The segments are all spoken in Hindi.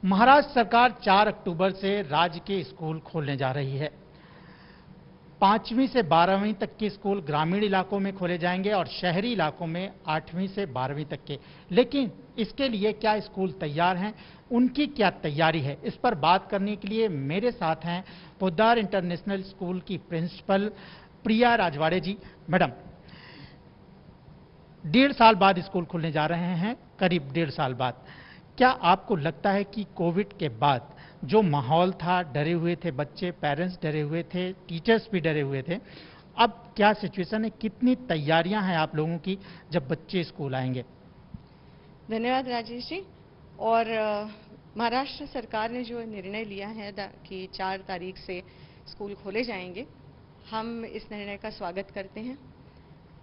महाराष्ट्र सरकार 4 अक्टूबर से राज्य के स्कूल खोलने जा रही है। 5वीं से 12वीं तक के स्कूल ग्रामीण इलाकों में खोले जाएंगे और शहरी इलाकों में 8वीं से 12वीं तक के। लेकिन इसके लिए क्या स्कूल तैयार हैं, उनकी क्या तैयारी है, इस पर बात करने के लिए मेरे साथ हैं पोद्दार इंटरनेशनल स्कूल की प्रिंसिपल प्रिया राजवाड़े जी। मैडम, 1.5 साल बाद स्कूल खुलने जा रहे हैं, करीब 1.5 साल बाद। क्या आपको लगता है कि कोविड के बाद जो माहौल था, डरे हुए थे बच्चे, पेरेंट्स डरे हुए थे, टीचर्स भी डरे हुए थे, अब क्या सिचुएशन है, कितनी तैयारियां हैं आप लोगों की जब बच्चे स्कूल आएंगे? धन्यवाद राजेश जी। और महाराष्ट्र सरकार ने जो निर्णय लिया है कि 4 तारीख से स्कूल खोले जाएंगे, हम इस निर्णय का स्वागत करते हैं।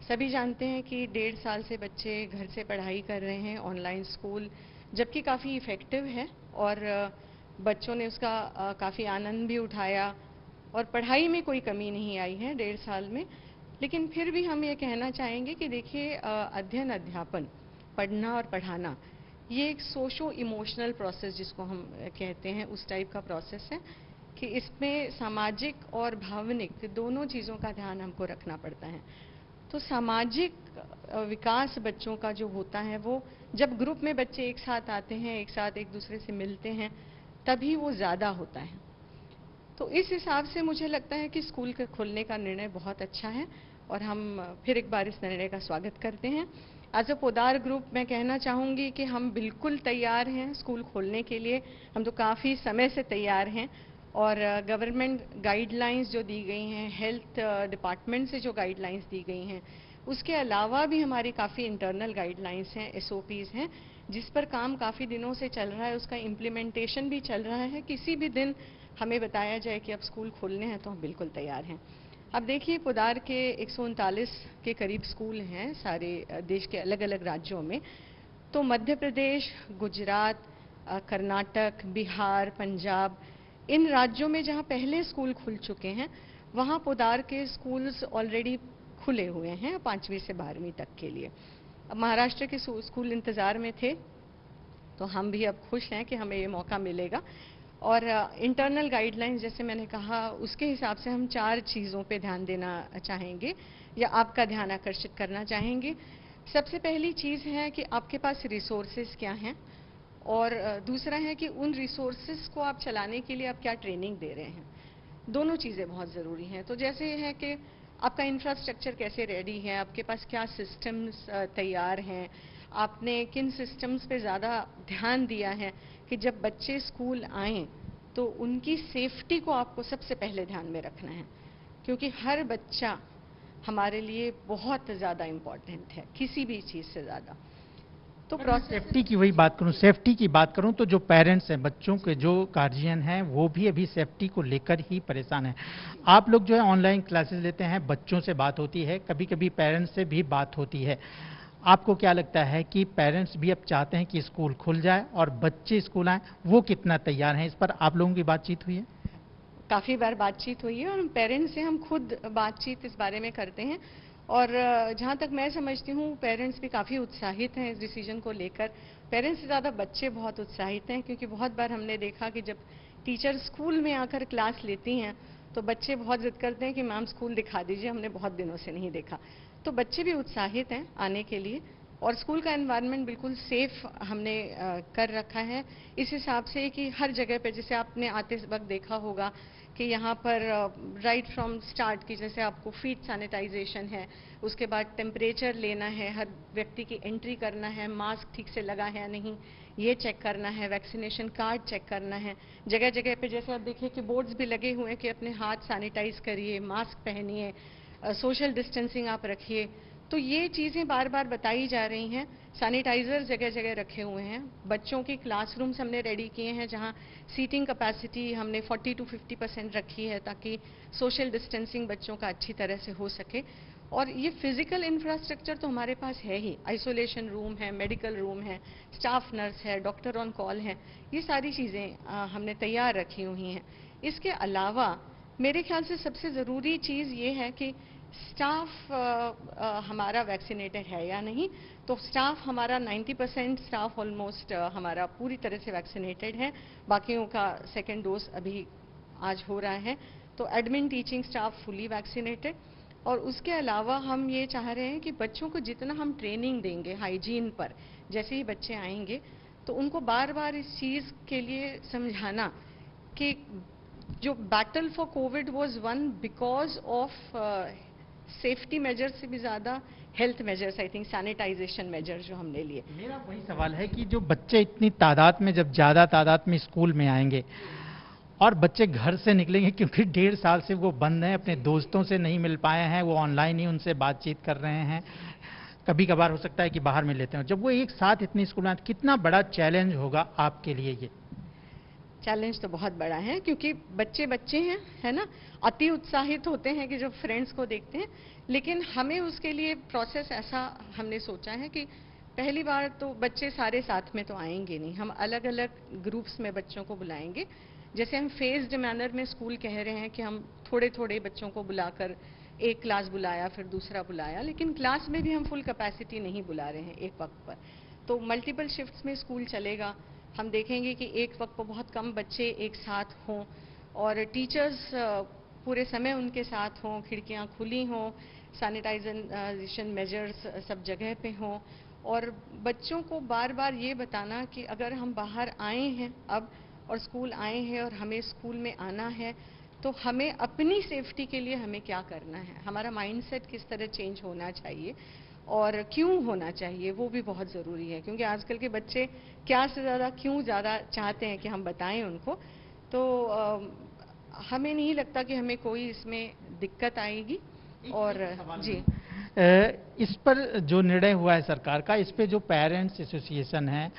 सभी जानते हैं कि 1.5 साल से बच्चे घर से पढ़ाई कर रहे हैं, ऑनलाइन स्कूल, जबकि काफ़ी इफ़ेक्टिव है और बच्चों ने उसका काफ़ी आनंद भी उठाया और पढ़ाई में कोई कमी नहीं आई है 1.5 साल में। लेकिन फिर भी हम ये कहना चाहेंगे कि देखिए, अध्ययन अध्यापन, पढ़ना और पढ़ाना, ये एक सोशो इमोशनल प्रोसेस जिसको हम कहते हैं, उस टाइप का प्रोसेस है कि इसमें सामाजिक और भावनिक दोनों चीज़ों का ध्यान हमको रखना पड़ता है। तो सामाजिक विकास बच्चों का जो होता है, वो जब ग्रुप में बच्चे एक साथ आते हैं, एक साथ एक दूसरे से मिलते हैं, तभी वो ज़्यादा होता है। तो इस हिसाब से मुझे लगता है कि स्कूल के खुलने का निर्णय बहुत अच्छा है और हम फिर एक बार इस निर्णय का स्वागत करते हैं। एज अ पोद्दार ग्रुप मैं कहना चाहूँगी कि हम बिल्कुल तैयार हैं स्कूल खोलने के लिए। हम तो काफ़ी समय से तैयार हैं और गवर्नमेंट गाइडलाइंस जो दी गई हैं, हेल्थ डिपार्टमेंट से जो गाइडलाइंस दी गई हैं, उसके अलावा भी हमारी काफ़ी इंटरनल गाइडलाइंस हैं, SOPs हैं, जिस पर काम काफ़ी दिनों से चल रहा है, उसका इम्प्लीमेंटेशन भी चल रहा है। किसी भी दिन हमें बताया जाए कि अब स्कूल खोलने हैं तो हम बिल्कुल तैयार हैं। अब देखिए, पोद्दार के 139 के करीब स्कूल हैं सारे देश के अलग अलग राज्यों में। तो मध्य प्रदेश, गुजरात, कर्नाटक, बिहार, पंजाब, इन राज्यों में जहां पहले स्कूल खुल चुके हैं, वहां पोद्दार के स्कूल्स ऑलरेडी खुले हुए हैं 5वीं से 12वीं तक के लिए। अब महाराष्ट्र के स्कूल इंतज़ार में थे, तो हम भी अब खुश हैं कि हमें ये मौका मिलेगा। और इंटरनल गाइडलाइंस, जैसे मैंने कहा, उसके हिसाब से हम 4 चीज़ों पे ध्यान देना चाहेंगे या आपका ध्यान आकर्षित करना चाहेंगे। सबसे पहली चीज़ है कि आपके पास रिसोर्सेज क्या हैं, और दूसरा है कि उन रिसोर्सेज को आप चलाने के लिए आप क्या ट्रेनिंग दे रहे हैं। दोनों चीज़ें बहुत ज़रूरी हैं। तो जैसे है कि आपका इंफ्रास्ट्रक्चर कैसे रेडी है, आपके पास क्या सिस्टम्स तैयार हैं, आपने किन सिस्टम्स पे ज़्यादा ध्यान दिया है कि जब बच्चे स्कूल आएँ तो उनकी सेफ्टी को आपको सबसे पहले ध्यान में रखना है, क्योंकि हर बच्चा हमारे लिए बहुत ज़्यादा इम्पॉर्टेंट है, किसी भी चीज़ से ज़्यादा। तो सेफ्टी की वही बात करूं, सेफ्टी की बात करूं तो जो पेरेंट्स हैं, बच्चों के जो गार्जियन हैं, वो भी अभी सेफ्टी को लेकर ही परेशान हैं। आप लोग जो है ऑनलाइन क्लासेस लेते हैं, बच्चों से बात होती है, कभी कभी पेरेंट्स से भी बात होती है। आपको क्या लगता है कि पेरेंट्स भी अब चाहते हैं कि स्कूल खुल जाए और बच्चे स्कूल आए, वो कितना तैयार हैं? इस पर आप लोगों की बातचीत हुई है? काफ़ी बार बातचीत हुई है और पेरेंट्स से हम खुद बातचीत इस बारे में करते हैं। और जहाँ तक मैं समझती हूँ, पेरेंट्स भी काफ़ी उत्साहित हैं इस डिसीजन को लेकर। पेरेंट्स से ज़्यादा बच्चे बहुत उत्साहित हैं, क्योंकि बहुत बार हमने देखा कि जब टीचर स्कूल में आकर क्लास लेती हैं तो बच्चे बहुत ज़िद करते हैं कि मैम स्कूल दिखा दीजिए, हमने बहुत दिनों से नहीं देखा। तो बच्चे भी उत्साहित हैं आने के लिए। और स्कूल का एनवायरनमेंट बिल्कुल सेफ हमने कर रखा है, इस हिसाब से कि हर जगह पे, जैसे आपने आते वक्त देखा होगा कि यहाँ पर राइट फ्रॉम स्टार्ट की, जैसे आपको फीट सैनिटाइजेशन है, उसके बाद टेम्परेचर लेना है, हर व्यक्ति की एंट्री करना है, मास्क ठीक से लगा है या नहीं ये चेक करना है, वैक्सीनेशन कार्ड चेक करना है। जगह जगह पे जैसे आप देखिए कि बोर्ड्स भी लगे हुए हैं कि अपने हाथ सैनिटाइज करिए, मास्क पहनिए, सोशल डिस्टेंसिंग आप रखिए। तो ये चीज़ें बार बार बताई जा रही हैं। सैनिटाइजर जगह जगह रखे हुए हैं। बच्चों की क्लासरूम्स हमने रेडी किए हैं, जहां सीटिंग कैपेसिटी हमने 40 to 50% रखी है, ताकि सोशल डिस्टेंसिंग बच्चों का अच्छी तरह से हो सके। और ये फिजिकल इंफ्रास्ट्रक्चर तो हमारे पास है ही, आइसोलेशन रूम है, मेडिकल रूम है, स्टाफ नर्स है, डॉक्टर ऑन कॉल है, ये सारी चीज़ें हमने तैयार रखी हुई हैं। इसके अलावा मेरे ख्याल से सबसे ज़रूरी चीज़ ये है कि स्टाफ हमारा वैक्सीनेटेड है या नहीं। तो स्टाफ हमारा 90% स्टाफ ऑलमोस्ट हमारा पूरी तरह से वैक्सीनेटेड है, बाकियों का सेकेंड डोज अभी आज हो रहा है। तो admin teaching staff fully vaccinated. और उसके अलावा हम ये चाह रहे हैं कि बच्चों को जितना हम ट्रेनिंग देंगे हाइजीन पर, जैसे ही बच्चे आएंगे तो उनको बार बार इस चीज़ के लिए समझाना कि जो battle for Covid was one because of safety measure से भी ज़्यादा health measures, I think sanitisation measure जो हमने लिए। मेरा वही सवाल है कि जो बच्चे इतनी तादाद में, जब ज़्यादा तादाद में स्कूल में आएंगे और बच्चे घर से निकलेंगे, क्योंकि 1.5 साल से वो बंद हैं, अपने दोस्तों से नहीं मिल पाए हैं, वो ऑनलाइन ही उनसे बातचीत कर रहे हैं, कभी कभार हो सकता है कि बाहर मिल लेते हैं, जब वो एक साथ इतनी स्कूल में आते, कितना बड़ा चैलेंज होगा आपके लिए ये? चैलेंज तो बहुत बड़ा है, क्योंकि बच्चे बच्चे हैं, है ना, अति उत्साहित होते हैं कि जब फ्रेंड्स को देखते हैं। लेकिन हमें उसके लिए प्रोसेस ऐसा हमने सोचा है कि पहली बार तो बच्चे सारे साथ में तो आएंगे नहीं, हम अलग अलग ग्रुप्स में बच्चों को बुलाएंगे। जैसे हम फेज्ड मैनर में स्कूल कह रहे हैं कि हम थोड़े थोड़े बच्चों को बुलाकर एक क्लास बुलाया, फिर दूसरा बुलाया, लेकिन क्लास में भी हम फुल कैपेसिटी नहीं बुला रहे हैं एक वक्त पर। तो मल्टीपल शिफ्ट्स में स्कूल चलेगा। हम देखेंगे कि एक वक्त पर बहुत कम बच्चे एक साथ हों और टीचर्स पूरे समय उनके साथ हों, खिड़कियां खुली हों, सैनिटाइजेशन मेजर्स सब जगह पे हों। और बच्चों को बार बार ये बताना कि अगर हम बाहर आए हैं अब और स्कूल आए हैं और हमें स्कूल में आना है, तो हमें अपनी सेफ्टी के लिए हमें क्या करना है, हमारा माइंडसेट किस तरह चेंज होना चाहिए और क्यों होना चाहिए, वो भी बहुत ज़रूरी है। क्योंकि आजकल के बच्चे क्या से ज़्यादा क्यों ज़्यादा चाहते हैं कि हम बताएं उनको। तो हमें नहीं लगता कि हमें कोई इसमें दिक्कत आएगी। और जी, इस पर जो निर्णय हुआ है सरकार का, इस पे जो पेरेंट्स एसोसिएशन है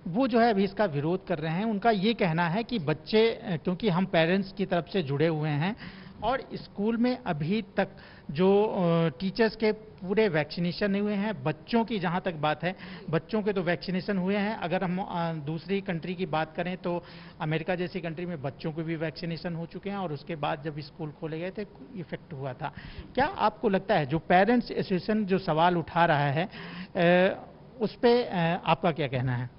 वो जो है अभी इसका विरोध कर रहे हैं। उनका ये कहना है कि बच्चे, क्योंकि हम पेरेंट्स की तरफ से जुड़े हुए हैं और स्कूल में अभी तक जो टीचर्स के पूरे वैक्सीनेशन नहीं हुए हैं, बच्चों की जहाँ तक बात है, बच्चों के तो वैक्सीनेशन हुए हैं। अगर हम दूसरी कंट्री की बात करें तो अमेरिका जैसी कंट्री में बच्चों को भी वैक्सीनेशन हो चुके हैं और उसके बाद जब स्कूल खोले गए थे इफेक्ट हुआ था। क्या आपको लगता है जो पेरेंट्स एसोसिएशन जो सवाल उठा रहा है उस पर आपका क्या कहना है?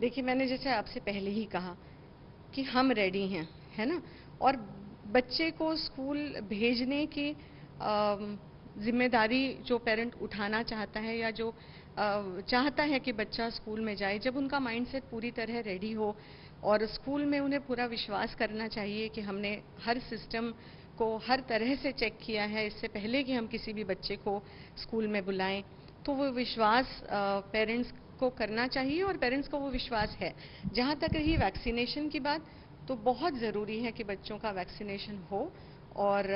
देखिए, मैंने जैसे आपसे पहले ही कहा कि हम रेडी हैं, है ना, और बच्चे को स्कूल भेजने की जिम्मेदारी जो पेरेंट उठाना चाहता है या जो चाहता है कि बच्चा स्कूल में जाए, जब उनका माइंडसेट पूरी तरह रेडी हो और स्कूल में उन्हें पूरा विश्वास करना चाहिए कि हमने हर सिस्टम को हर तरह से चेक किया है इससे पहले कि हम किसी भी बच्चे को स्कूल में बुलाएं, तो वो विश्वास पेरेंट्स को करना चाहिए और पेरेंट्स को वो विश्वास है। जहाँ तक रही वैक्सीनेशन की बात, तो बहुत ज़रूरी है कि बच्चों का वैक्सीनेशन हो और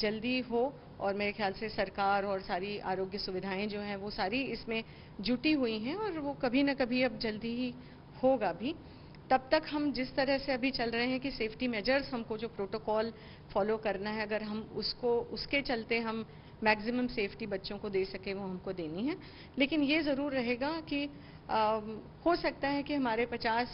जल्दी हो। और मेरे ख्याल से सरकार और सारी आरोग्य सुविधाएं जो हैं वो सारी इसमें जुटी हुई हैं और वो कभी ना कभी अब जल्दी ही होगा भी। तब तक हम जिस तरह से अभी चल रहे हैं कि सेफ्टी मेजर्स, हमको जो प्रोटोकॉल फॉलो करना है, अगर हम उसके चलते हम मैक्सिमम सेफ्टी बच्चों को दे सके वो हमको देनी है। लेकिन ये ज़रूर रहेगा कि हो सकता है कि हमारे 50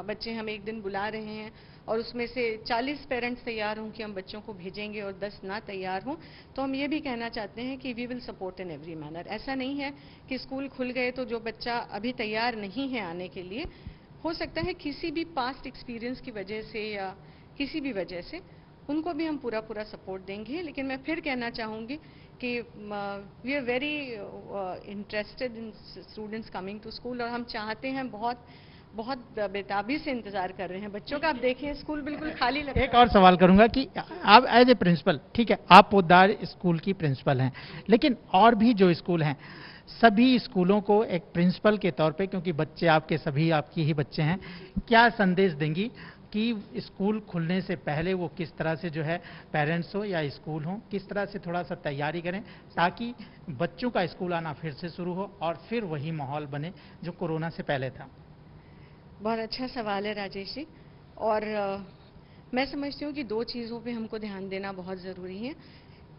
बच्चे हम एक दिन बुला रहे हैं और उसमें से 40 पेरेंट्स तैयार हों कि हम बच्चों को भेजेंगे और 10 ना तैयार हों, तो हम ये भी कहना चाहते हैं कि we will support in every manner. ऐसा नहीं है कि स्कूल खुल गए तो जो बच्चा अभी तैयार नहीं है आने के लिए, हो सकता है किसी भी पास्ट एक्सपीरियंस की वजह से या किसी भी वजह से, उनको भी हम पूरा पूरा सपोर्ट देंगे। लेकिन मैं फिर कहना चाहूँगी कि we are very interested in students coming to school और हम चाहते हैं, बहुत बहुत बेताबी से इंतजार कर रहे हैं बच्चों का। आप देखिए स्कूल बिल्कुल खाली लगता है। एक और सवाल करूंगा कि आप एज ए प्रिंसिपल, ठीक है, आप पोद्दार स्कूल की प्रिंसिपल हैं, लेकिन और भी जो स्कूल हैं, सभी स्कूलों को एक प्रिंसिपल के तौर पे, क्योंकि बच्चे आपके सभी आपकी ही बच्चे हैं, क्या संदेश देंगी कि स्कूल खुलने से पहले वो किस तरह से जो है, पेरेंट्स हो या स्कूल हो, किस तरह से थोड़ा सा तैयारी करें ताकि बच्चों का स्कूल आना फिर से शुरू हो और फिर वही माहौल बने जो कोरोना से पहले था? बहुत अच्छा सवाल है राजेश जी। और मैं समझती हूँ कि दो चीज़ों पे हमको ध्यान देना बहुत ज़रूरी है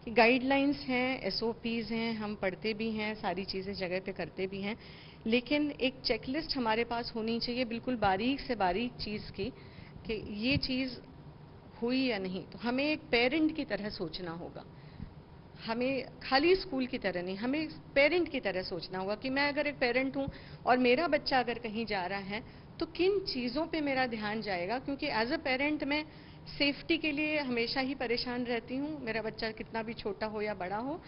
कि गाइडलाइंस हैं, एसओपीज़ हैं, हम पढ़ते भी हैं, सारी चीज़ें जगह पे करते भी हैं, लेकिन एक चेकलिस्ट हमारे पास होनी चाहिए बिल्कुल बारीक से बारीक चीज़ की कि ये चीज़ हुई या नहीं। तो हमें एक पेरेंट की तरह सोचना होगा। हमें खाली स्कूल की तरह नहीं, हमें पेरेंट की तरह सोचना होगा कि मैं अगर एक पेरेंट हूं और मेरा बच्चा अगर कहीं जा रहा है तो किन चीज़ों पे मेरा ध्यान जाएगा, क्योंकि एज अ पेरेंट मैं सेफ्टी के लिए हमेशा ही परेशान रहती हूं, मेरा बच्चा कितना भी छोटा हो या बड़ा हो।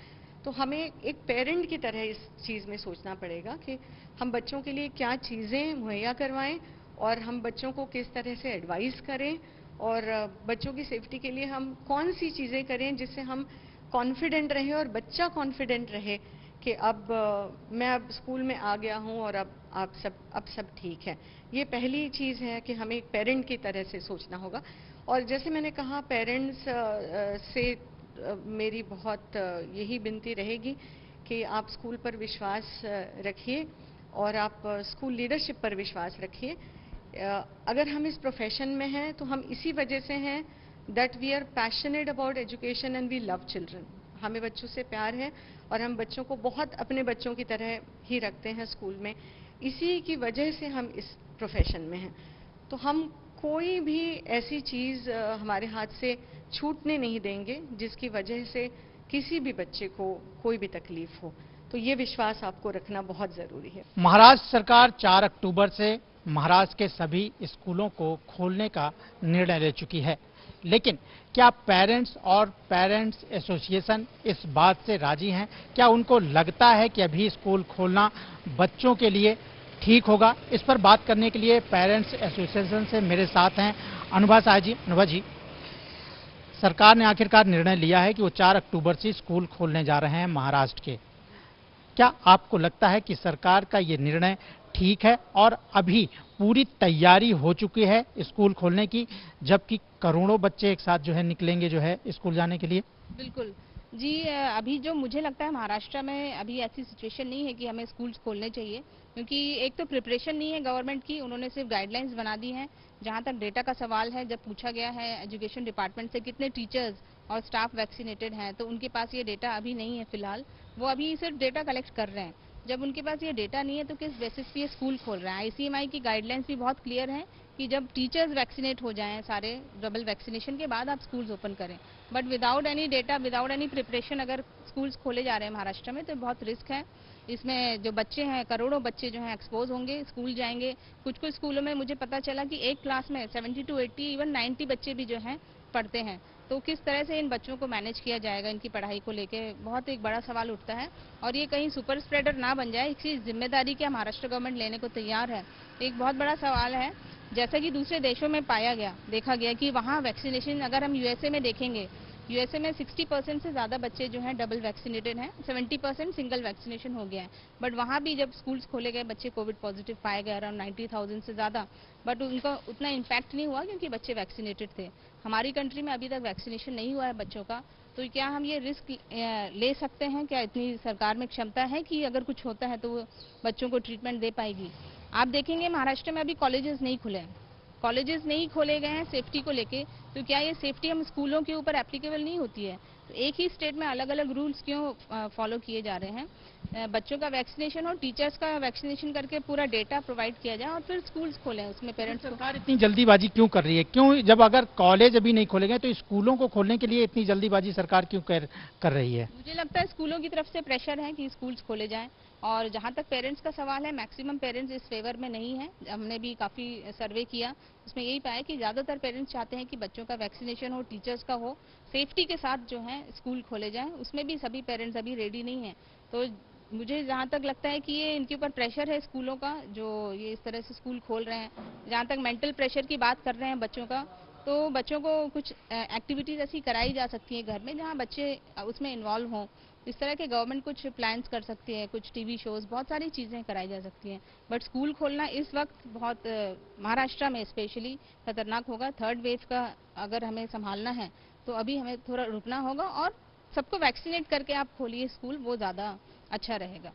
तो हमें एक पेरेंट की तरह इस चीज़ में सोचना पड़ेगा कि हम बच्चों के लिए क्या चीज़ें मुहैया करवाएं और हम बच्चों को किस तरह से एडवाइस करें, और बच्चों की सेफ्टी के लिए हम कौन सी चीज़ें करें जिससे हम कॉन्फिडेंट रहे और बच्चा कॉन्फिडेंट रहे कि अब मैं अब स्कूल में आ गया हूं और अब सब ठीक है। ये पहली चीज़ है कि हमें एक पेरेंट की तरह से सोचना होगा। और जैसे मैंने कहा, पेरेंट्स से मेरी बहुत यही विनती रहेगी कि आप स्कूल पर विश्वास रखिए और आप स्कूल लीडरशिप पर विश्वास रखिए। अगर हम इस प्रोफेशन में हैं तो हम इसी वजह से हैं that we are passionate about education and we love children. हमें बच्चों से प्यार है और हम बच्चों को बहुत अपने बच्चों की तरह ही रखते हैं स्कूल में। इसी की वजह से हम इस प्रोफेशन में हैं। तो हम कोई भी ऐसी चीज़ हमारे हाथ से छूटने नहीं देंगे जिसकी वजह से किसी भी बच्चे को कोई भी तकलीफ हो। तो ये विश्वास आपको रखना बहुत ज़रूरी है। महाराष्ट्र सरकार 4 अक्टूबर से महाराष्ट्र के सभी स्कूलों को खोलने का निर्णय ले चुकी है, लेकिन क्या पेरेंट्स और पेरेंट्स एसोसिएशन इस बात से राजी हैं? क्या उनको लगता है कि अभी स्कूल खोलना बच्चों के लिए ठीक होगा? इस पर बात करने के लिए पेरेंट्स एसोसिएशन से मेरे साथ हैं अनुभा साह जी। अनुभा जी, सरकार ने आखिरकार निर्णय लिया है कि वो 4 अक्टूबर से स्कूल खोलने जा रहे हैं महाराष्ट्र के। क्या आपको लगता है कि सरकार का ये निर्णय ठीक है और अभी पूरी तैयारी हो चुकी है स्कूल खोलने की, जबकि करोड़ों बच्चे एक साथ जो है निकलेंगे जो है स्कूल जाने के लिए? बिल्कुल जी। अभी जो मुझे लगता है महाराष्ट्र में अभी ऐसी सिचुएशन नहीं है कि हमें स्कूल्स खोलने चाहिए, क्योंकि एक तो प्रिपरेशन नहीं है गवर्नमेंट की, उन्होंने सिर्फ गाइडलाइंस बना दी हैं। जहां तक डेटा का सवाल है, जब पूछा गया है एजुकेशन डिपार्टमेंट से कितने टीचर्स और स्टाफ वैक्सीनेटेड हैं, तो उनके पास ये डेटा अभी नहीं है फिलहाल। वो अभी सिर्फ डेटा कलेक्ट कर रहे हैं। जब उनके पास ये डेटा नहीं है तो किस बेसिस पे ये स्कूल खोल रहे हैं? आईसीएमआई की गाइडलाइंस भी बहुत क्लियर है कि जब टीचर्स वैक्सीनेट हो जाएं सारे डबल वैक्सीनेशन के बाद आप स्कूल्स ओपन करें। But without any data, without any preparation अगर स्कूल्स खोले जा रहे हैं महाराष्ट्र में तो बहुत रिस्क है। इसमें जो बच्चे हैं, करोड़ों बच्चे जो हैं एक्सपोज होंगे, स्कूल जाएंगे। कुछ कुछ स्कूलों में मुझे पता चला कि एक क्लास में 70 to 80 इवन 90 बच्चे भी जो हैं पढ़ते हैं। तो किस तरह से इन बच्चों को मैनेज किया जाएगा, इनकी पढ़ाई को लेके बहुत एक बड़ा सवाल उठता है। और ये कहीं सुपर स्प्रेडर ना बन जाए, इसकी जिम्मेदारी क्या महाराष्ट्र गवर्नमेंट लेने को तैयार है, एक बहुत बड़ा सवाल है। जैसा कि दूसरे देशों में पाया गया, देखा गया कि वहाँ वैक्सीनेशन, अगर हम यूएसए में देखेंगे, यूएसए में 60% से ज़्यादा बच्चे जो हैं डबल वैक्सीनेटेड हैं, 70% सिंगल वैक्सीनेशन हो गया है। बट वहाँ भी जब स्कूल्स खोले गए, बच्चे कोविड पॉजिटिव पाए गए, अराउंड 90,000 से ज़्यादा, बट उनका उतना इम्पैक्ट नहीं हुआ क्योंकि बच्चे वैक्सीनेटेड थे। हमारी कंट्री में अभी तक वैक्सीनेशन नहीं हुआ है बच्चों का। तो क्या हम ये रिस्क ले सकते हैं? क्या इतनी सरकार में क्षमता है कि अगर कुछ होता है तो वो बच्चों को ट्रीटमेंट दे पाएगी? आप देखेंगे महाराष्ट्र में अभी कॉलेजेस नहीं खुले हैं, कॉलेजेस नहीं खोले गए हैं सेफ्टी को लेके। तो क्या ये सेफ्टी हम स्कूलों के ऊपर एप्लीकेबल नहीं होती है? तो एक ही स्टेट में अलग अलग रूल्स क्यों फॉलो किए जा रहे हैं? बच्चों का वैक्सीनेशन और टीचर्स का वैक्सीनेशन करके पूरा डेटा प्रोवाइड किया जाए और फिर स्कूल्स खोलें, उसमें पेरेंट्स को। सरकार इतनी जल्दीबाजी क्यों कर रही है? क्यों, जब अगर कॉलेज अभी नहीं खोले गए तो स्कूलों को खोलने के लिए इतनी जल्दीबाजी सरकार क्यों कर रही है? मुझे लगता है स्कूलों की तरफ से प्रेशर है कि स्कूल्स खोले जाएं। और जहां तक पेरेंट्स का सवाल है, मैक्सिमम पेरेंट्स इस फेवर में नहीं है। हमने भी काफ़ी सर्वे किया, उसमें यही पाया कि ज़्यादातर पेरेंट्स चाहते हैं कि बच्चों का वैक्सीनेशन हो, टीचर्स का हो, सेफ्टी के साथ जो है स्कूल खोले जाएं। उसमें भी सभी पेरेंट्स अभी रेडी नहीं हैं। तो मुझे जहाँ तक लगता है कि ये इनके ऊपर प्रेशर है स्कूलों का, जो ये इस तरह से स्कूल खोल रहे हैं। जहाँ तक मेंटल प्रेशर की बात कर रहे हैं बच्चों का, तो बच्चों को कुछ एक्टिविटीज़ ऐसी कराई जा सकती है घर में जहाँ बच्चे उसमें इन्वॉल्व हों। इस तरह के गवर्नमेंट कुछ प्लान्स कर सकती है, कुछ टीवी शोज़, बहुत सारी चीज़ें कराई जा सकती हैं। बट स्कूल खोलना इस वक्त बहुत महाराष्ट्र में स्पेशली खतरनाक होगा। थर्ड वेव का अगर हमें संभालना है तो अभी हमें थोड़ा रुकना होगा और सबको वैक्सीनेट करके आप खोलिए स्कूल, वो ज़्यादा अच्छा रहेगा।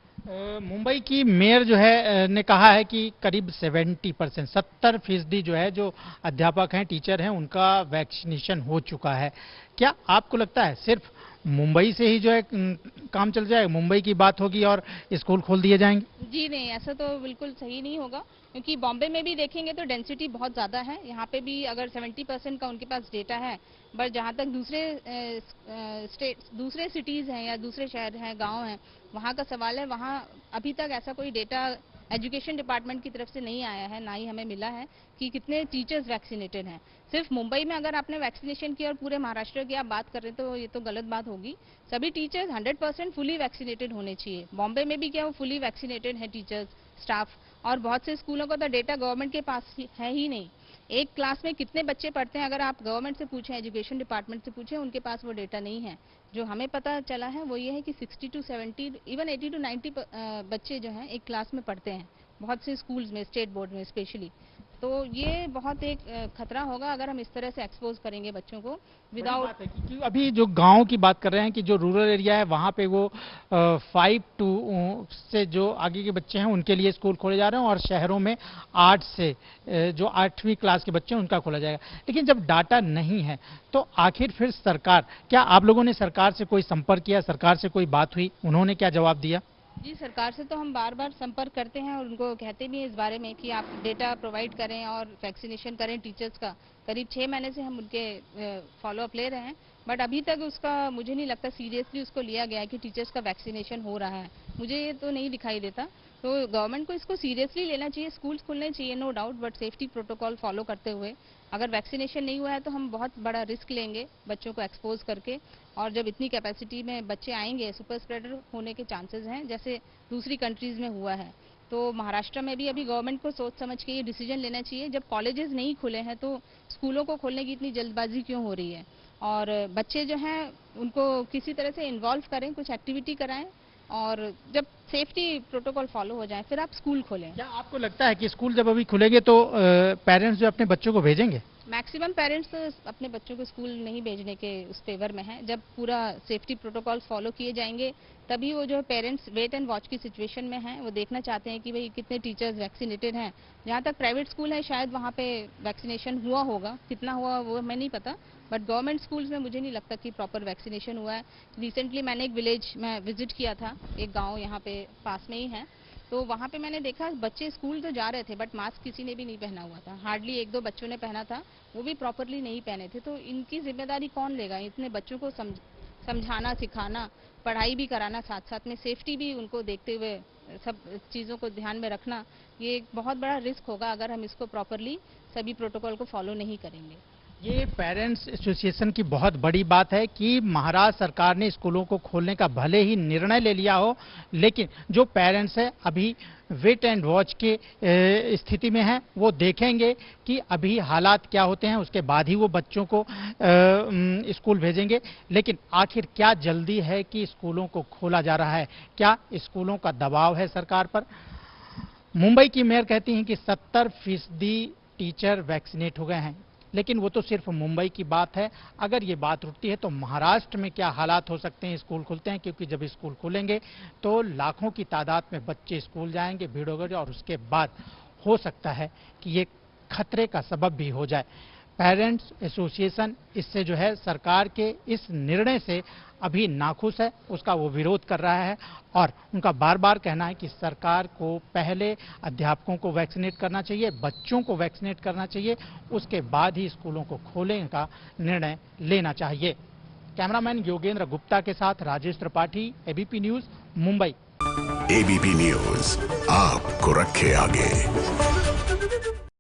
मुंबई की मेयर जो है ने कहा है कि करीब 70%, 70% जो है, जो अध्यापक हैं, टीचर हैं, उनका वैक्सीनेशन हो चुका है। क्या आपको लगता है सिर्फ मुंबई से ही जो है काम चल जाएगा, मुंबई की बात होगी और स्कूल खोल दिए जाएंगे? जी नहीं, ऐसा तो बिल्कुल सही नहीं होगा, क्योंकि बॉम्बे में भी देखेंगे तो डेंसिटी बहुत ज़्यादा है। यहाँ पे भी अगर 70% का उनके पास डेटा है, बट जहाँ तक दूसरे सिटीज़ हैं या दूसरे शहर हैं, गांव हैं, वहाँ का सवाल है, वहाँ अभी तक ऐसा कोई डेटा एजुकेशन डिपार्टमेंट की तरफ से नहीं आया है, ना ही हमें मिला है कि कितने टीचर्स वैक्सीनेटेड हैं। सिर्फ मुंबई में अगर आपने वैक्सीनेशन किया और पूरे महाराष्ट्र की आप बात कर रहे हैं तो ये तो गलत बात होगी। सभी टीचर्स 100% फुली वैक्सीनेटेड होने चाहिए। बॉम्बे में भी क्या वो फुली वैक्सीनेटेड है टीचर्स, स्टाफ, और बहुत से स्कूलों का तो डेटा गवर्नमेंट के पास है ही नहीं। एक क्लास में कितने बच्चे पढ़ते हैं अगर आप गवर्नमेंट से पूछें, एजुकेशन डिपार्टमेंट से पूछें, उनके पास वो डेटा नहीं है। जो हमें पता चला है वो ये है कि 60 to 70 इवन 80 to 90 बच्चे जो हैं एक क्लास में पढ़ते हैं, बहुत से स्कूल्स में, स्टेट बोर्ड में स्पेशली। तो ये बहुत एक खतरा होगा अगर हम इस तरह से एक्सपोज करेंगे बच्चों को विदाउट। क्योंकि अभी जो गांव की बात कर रहे हैं कि जो रूरल एरिया है वहां पे वो 5 to से जो आगे के बच्चे हैं उनके लिए स्कूल खोले जा रहे हैं, और शहरों में 8 से जो 8वीं क्लास के बच्चे हैं उनका खोला जाएगा। लेकिन जब डाटा नहीं है तो आखिर फिर सरकार, क्या आप लोगों ने सरकार से कोई संपर्क किया, सरकार से कोई बात हुई, उन्होंने क्या जवाब दिया? जी, सरकार से तो हम बार बार संपर्क करते हैं और उनको कहते भी हैं इस बारे में कि आप डेटा प्रोवाइड करें और वैक्सीनेशन करें टीचर्स का। करीब 6 महीने से हम उनके फॉलोअप ले रहे हैं, बट अभी तक उसका मुझे नहीं लगता सीरियसली उसको लिया गया है कि टीचर्स का वैक्सीनेशन हो रहा है। मुझे ये तो नहीं दिखाई देता। तो गवर्नमेंट को इसको सीरियसली लेना चाहिए, स्कूल्स खुलने चाहिए no doubt, but safety protocol follow करते हुए। अगर वैक्सीनेशन नहीं हुआ है तो हम बहुत बड़ा रिस्क लेंगे बच्चों को एक्सपोज करके, और जब इतनी कैपेसिटी में बच्चे आएंगे सुपर स्प्रेडर होने के चांसेस हैं, जैसे दूसरी कंट्रीज में हुआ है। तो महाराष्ट्र में भी अभी गवर्नमेंट को सोच समझ के ये डिसीजन लेना चाहिए। जब कॉलेजेस नहीं खुले हैं तो स्कूलों को खोलने की इतनी जल्दबाजी क्यों हो रही है, और बच्चे जो हैं उनको किसी तरह से इन्वॉल्व करें, कुछ एक्टिविटी कराएं, और जब सेफ्टी प्रोटोकॉल फॉलो हो जाए फिर आप स्कूल खोलें। क्या आपको लगता है कि स्कूल जब अभी खुलेंगे तो पेरेंट्स जो अपने बच्चों को भेजेंगे? मैक्सिमम पेरेंट्स तो अपने बच्चों को स्कूल नहीं भेजने के उस फेवर में हैं। जब पूरा सेफ्टी प्रोटोकॉल फॉलो किए जाएंगे तभी वो जो पेरेंट्स वेट एंड वॉच की सिचुएशन में हैं, वो देखना चाहते हैं कि भाई कितने टीचर्स वैक्सीनेटेड हैं। जहाँ तक प्राइवेट स्कूल है शायद वहाँ पे वैक्सीनेशन हुआ होगा, कितना हुआ वो हमें नहीं पता, बट गवर्नमेंट स्कूल्स में मुझे नहीं लगता कि प्रॉपर वैक्सीनेशन हुआ है। रिसेंटली मैंने एक विलेज में विजिट किया था, एक गाँव यहाँ पे पास में ही है, तो वहाँ पे मैंने देखा बच्चे स्कूल तो जा रहे थे बट मास्क किसी ने भी नहीं पहना हुआ था। हार्डली 1-2 बच्चों ने पहना था, वो भी प्रॉपरली नहीं पहने थे। तो इनकी जिम्मेदारी कौन लेगा? इतने बच्चों को समझाना, सिखाना, पढ़ाई भी कराना, साथ साथ में सेफ्टी भी उनको देखते हुए सब चीज़ों को ध्यान में रखना, ये एक बहुत बड़ा रिस्क होगा अगर हम इसको प्रॉपरली सभी प्रोटोकॉल को फॉलो नहीं करेंगे। ये पेरेंट्स एसोसिएशन की बहुत बड़ी बात है कि महाराष्ट्र सरकार ने स्कूलों को खोलने का भले ही निर्णय ले लिया हो, लेकिन जो पेरेंट्स है अभी वेट एंड वॉच के स्थिति में हैं। वो देखेंगे कि अभी हालात क्या होते हैं, उसके बाद ही वो बच्चों को स्कूल भेजेंगे। लेकिन आखिर क्या जल्दी है कि स्कूलों को खोला जा रहा है? क्या स्कूलों का दबाव है सरकार पर? मुंबई की मेयर कहती हैं कि 70% टीचर वैक्सीनेट हो गए हैं, लेकिन वो तो सिर्फ मुंबई की बात है। अगर ये बात रुकती है तो महाराष्ट्र में क्या हालात हो सकते हैं स्कूल खुलते हैं, क्योंकि जब स्कूल खुलेंगे तो लाखों की तादाद में बच्चे स्कूल जाएंगे, भीड़ होगी, और उसके बाद हो सकता है कि ये खतरे का सबब भी हो जाए। पेरेंट्स एसोसिएशन इससे जो है सरकार के इस निर्णय से अभी नाखुश है, उसका वो विरोध कर रहा है, और उनका बार बार कहना है कि सरकार को पहले अध्यापकों को वैक्सीनेट करना चाहिए, बच्चों को वैक्सीनेट करना चाहिए, उसके बाद ही स्कूलों को खोलने का निर्णय लेना चाहिए। कैमरामैन योगेंद्र गुप्ता के साथ Rajesh Tripathi, ABP news, Mumbai. ABP news आपको रखे आगे।